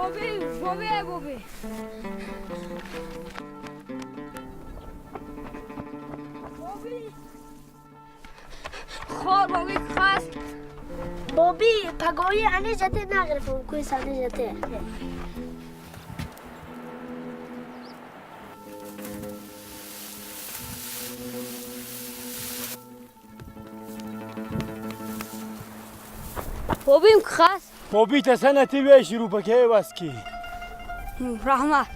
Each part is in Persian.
بابی خور بابی خواست بابی پگاهی انه جته نگرفتم کوی ساده جته بابیم خواست بابی تسنتی بیش رو پکه واسکی رحمت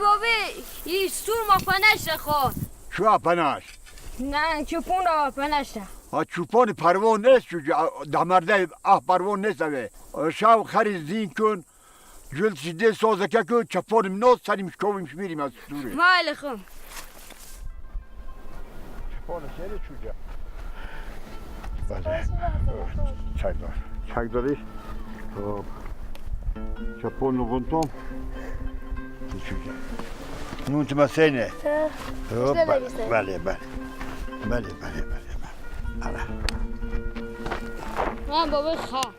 بابی این سور ما پنش خور شو پنش؟ نه چوپون را پنش چوپان پروان نیست دمرده پروان نیست شو خرید زین کن جلد شده سازکه کن چپانم ناز سریم شکاویمش میریم از سوره مال خم چپان شده چوجه بله چک داریش چپان نگونتم نون تو مسینه بله من بابی خواه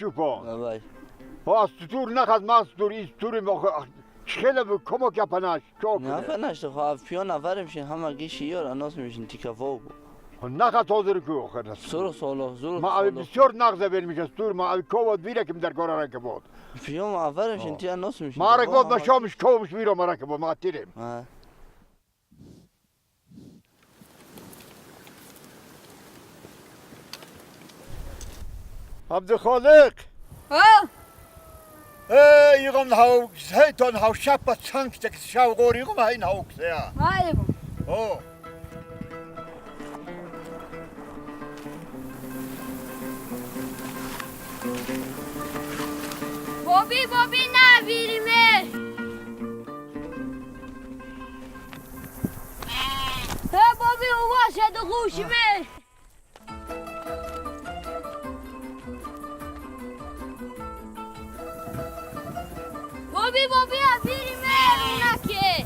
چوپان با سطور نخواست ما سطور این سطور ما خیلی کمک پناش نه پناش تو خواه پیان نفر میشین همه گیشی یار اناس میشین تیکه فوق نخواست حاضر که آخر سر سالا ما اوی بسیار نغزه بیر میشه سطور ما اوی کواد بیره که در کار رکه بود پیان اول میشین تی اناس میشین ما رکه بود ما شامش کومش بیره ما رکه بود ما تیریم عبدالخالق یقم هاو زیتون هاو شب چنگ تک شاو غوری یقم هاین هاو کسیا بابی نبیریمه بابی او شد و خوشیمه بابی نبیریمه نکه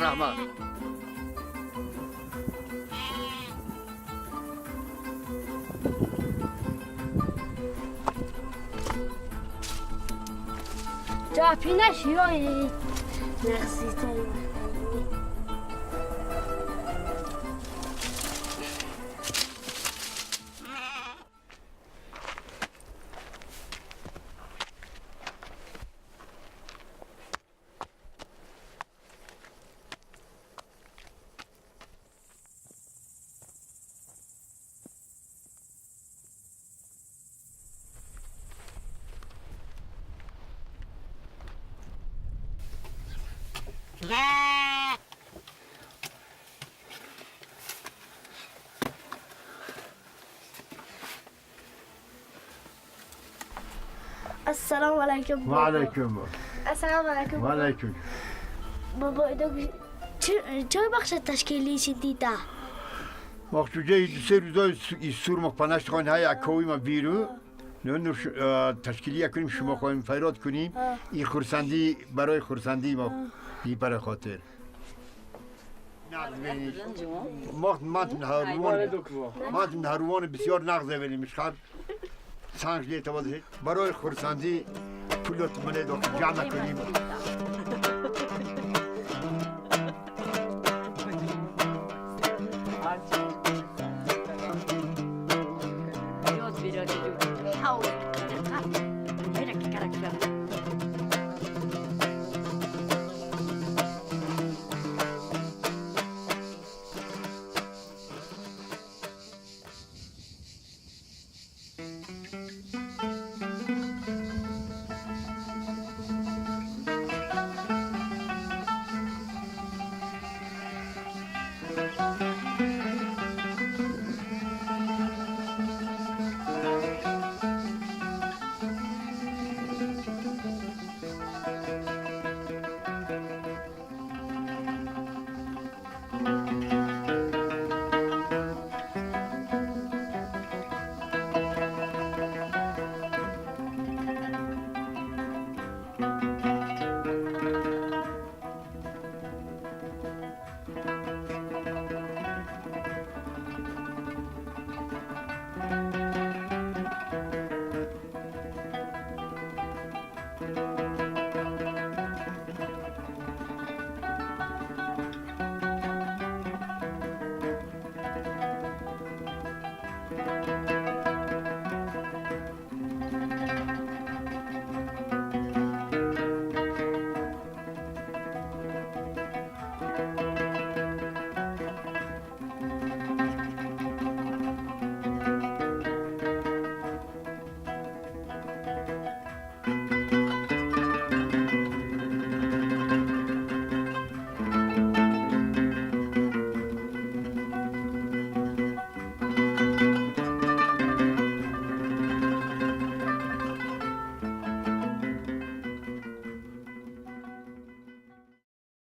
رحمت جا پینش یای نقصی تاری السلام علیکم وعلیکم السلام علیکم وعلیکم بابا چه بخش تشکیلی شدیده؟ وقتی جای سه روزای سور مقپنش خواهیم های اکاوی ما بیرو تشکیلی کنیم شما خواهیم فیراد کنیم این خورسندی برای خورسندی ما این برای خاطر ماتم هروان بسیار نغزه ولی مشخر سانج لیتا باشه برای خورسندی پولت منه دو که جمع کنیم